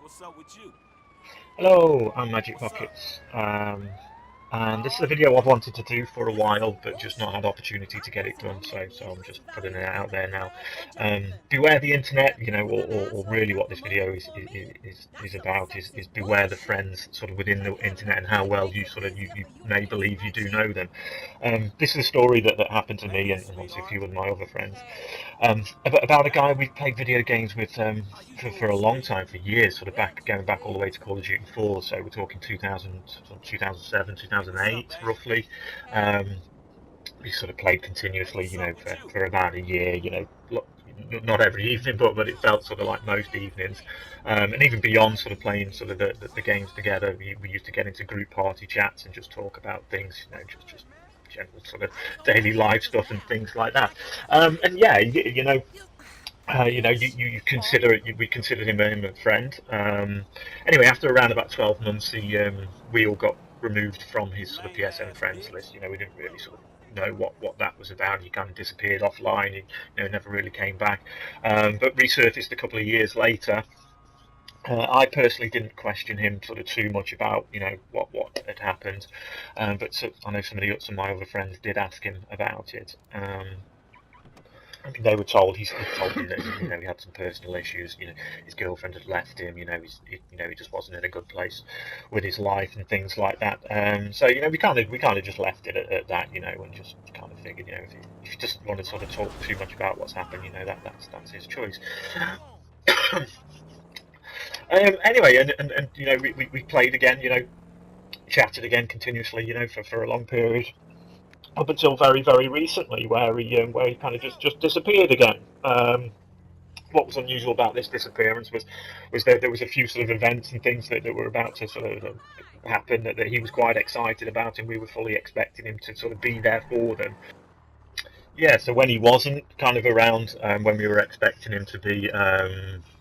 what's up with you? Hello, I'm MagikPocketz, and this is a video I've wanted to do for a while, but just not had opportunity to get it done. So I'm just putting it out there now. Beware the internet, or really what this video is about is beware the friends sort of within the internet and how well you may believe you do know them. This is a story that happened to me and obviously a few of my other friends. About a guy we've played video games with for a long time, for years, sort of going back all the way to Call of Duty 4. So we're talking 2000, 2007, What's up, 2008, man? roughly. Um, we sort of played continuously, What's up with you? for about a year. Not every evening, but it felt sort of like most evenings, and even beyond sort of playing sort of the games together. We used to get into group party chats and just talk about things, just general sort of daily life stuff and things like that. And yeah, you consider it. We considered him a friend. Anyway, after around about 12 months, we all got removed from his sort of Lame PSN ass friends list. bitch. We didn't really sort of know what that was about. He kind of disappeared offline. He never really came back, but resurfaced a couple of years later. I personally didn't question him sort of too much about what had happened, but I know some of my other friends did ask him about it. I mean, they were told he told them that he had some personal issues. His girlfriend had left him. He just wasn't in a good place with his life and things like that. So we kind of just left it at that. And just kind of figured if he doesn't want to sort of talk too much about what's happened, that's his choice. Anyway, and we played again. Chatted again continuously. For a long period up until very very recently, where he kind of just disappeared again. What was unusual about this disappearance was that there was a few sort of events and things that were about to sort of happen that he was quite excited about, and we were fully expecting him to sort of be there for them. Yeah, so when he wasn't kind of around, when we were expecting him to be,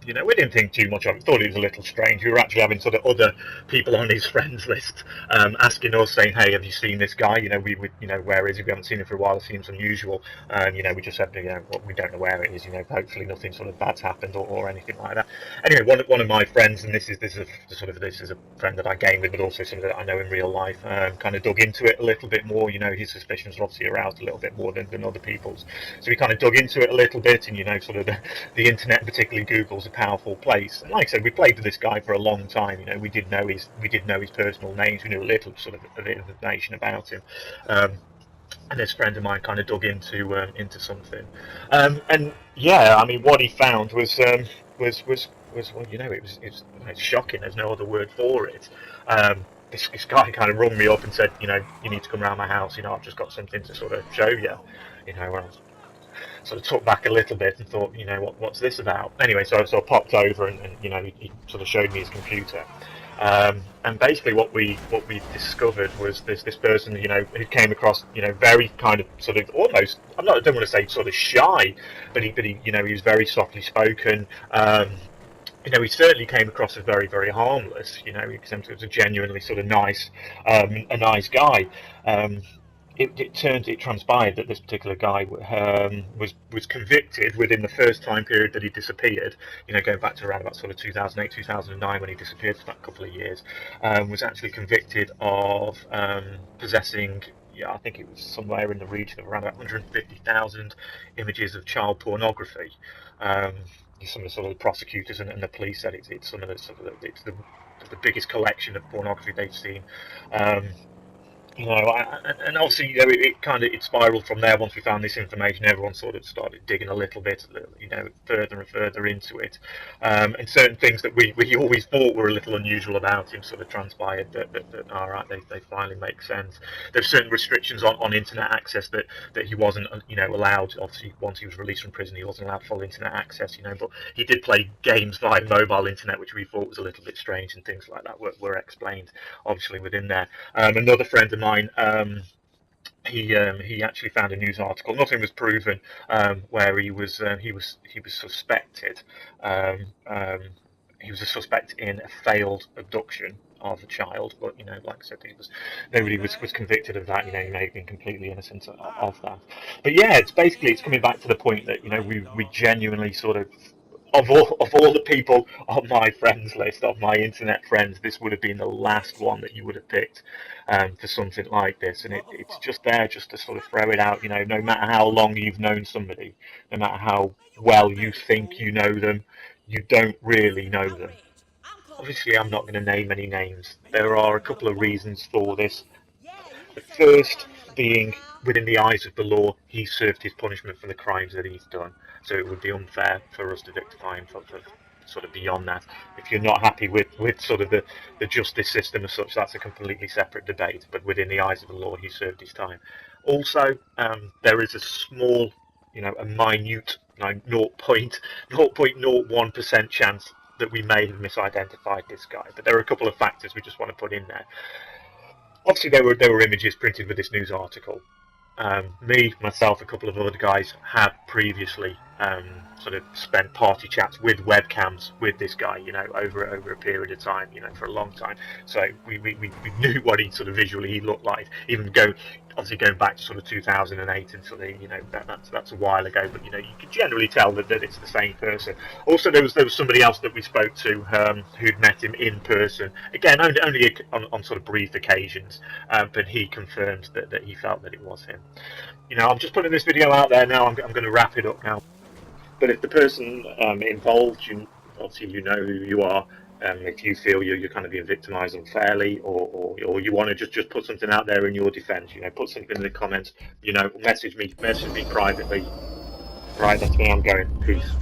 we didn't think too much of it. Thought it was a little strange. We were actually having sort of other people on his friends list asking us, saying, "Hey, have you seen this guy? We would, where is he? We haven't seen him for a while. It seems unusual." We just said, well, we don't know where it is. Hopefully nothing sort of bad's happened or anything like that. Anyway, one of my friends, and this is a friend that I game with, but also somebody that I know in real life, kind of dug into it a little bit more. His suspicions were obviously aroused a little bit more than other people's. So we kind of dug into it a little bit, and sort of the internet, particularly Google's a powerful place. And like I said, we played with this guy for a long time. We did know his personal names. We knew a little sort of information about him. And this friend of mine kind of dug into something, and yeah, I mean, what he found was well, it's shocking. There's no other word for it. This guy kind of rung me up and said, you need to come around my house. I've just got something to sort of show you. When I was sort of took back a little bit and thought, what's this about? Anyway, so I popped over and he sort of showed me his computer. And basically, what we discovered was this person, who came across, very kind of sort of almost, I don't want to say sort of shy, but he was very softly spoken. He certainly came across as very, very harmless. He was a genuinely sort of a nice guy. Um, it transpired that this particular guy was convicted within the first time period that he disappeared. Going back to around about sort of 2008, 2009 when he disappeared for that couple of years, was actually convicted of possessing. Yeah, I think it was somewhere in the region of around 150,000 images of child pornography. Um, some of the sort of the prosecutors and the police said it's some of the sort of it's the biggest collection of pornography they've seen. Um, and obviously, it kind of it spiraled from there. Once we found this information, everyone sort of started digging a little bit, further and further into it. And certain things that we always thought were a little unusual about him sort of transpired that all right, they finally make sense. There's certain restrictions on internet access that he wasn't, allowed. Obviously, once he was released from prison, he wasn't allowed full internet access, but he did play games via mobile internet, which we thought was a little bit strange, and things like that were explained, obviously, within there. Another friend of mine, he actually found a news article. Nothing was proven, where he was suspected. Um, um, he was a suspect in a failed abduction of a child, but like I said, Hey, nobody was man. convicted of that. He may have been completely innocent Ah, of that. But yeah, it's yeah, basically it's yeah. coming back to the point that Lame, we dog. genuinely sort of of all the people on my friends list, of my internet friends, this would have been the last one that you would have picked for something like this. And it's just there just to sort of throw it out. No matter how long you've known somebody, no matter how well you think you know them, you don't really know them. Obviously, I'm not going to name any names. There are a couple of reasons for this. The first being, within the eyes of the law, he served his punishment for the crimes that he's done. So it would be unfair for us to victify him for sort of beyond that. If you're not happy with sort of the justice system as such, that's a completely separate debate. But within the eyes of the law, he served his time. Also, there is a small, a minute, 0.01% chance that we may have misidentified this guy. But there are a couple of factors we just want to put in there. Obviously, there were images printed with this news article. Me, myself, a couple of other guys had previously sort of spent party chats with webcams with this guy, over a period of time, for a long time. So we knew what he sort of visually he looked like. Even obviously going back to sort of 2008 and sort of, that's a while ago. But you can generally tell that it's the same person. Also, there was somebody else that we spoke to who'd met him in person. Again, only on sort of brief occasions, but he confirmed that he felt that it was him. I'm just putting this video out there now. I'm going to wrap it up now. But if the person involved, obviously you know who you are. If you feel you're kind of being victimised unfairly, or you want to just put something out there in your defence, put something in the comments. Message me privately. Right, that's where I'm going. Peace.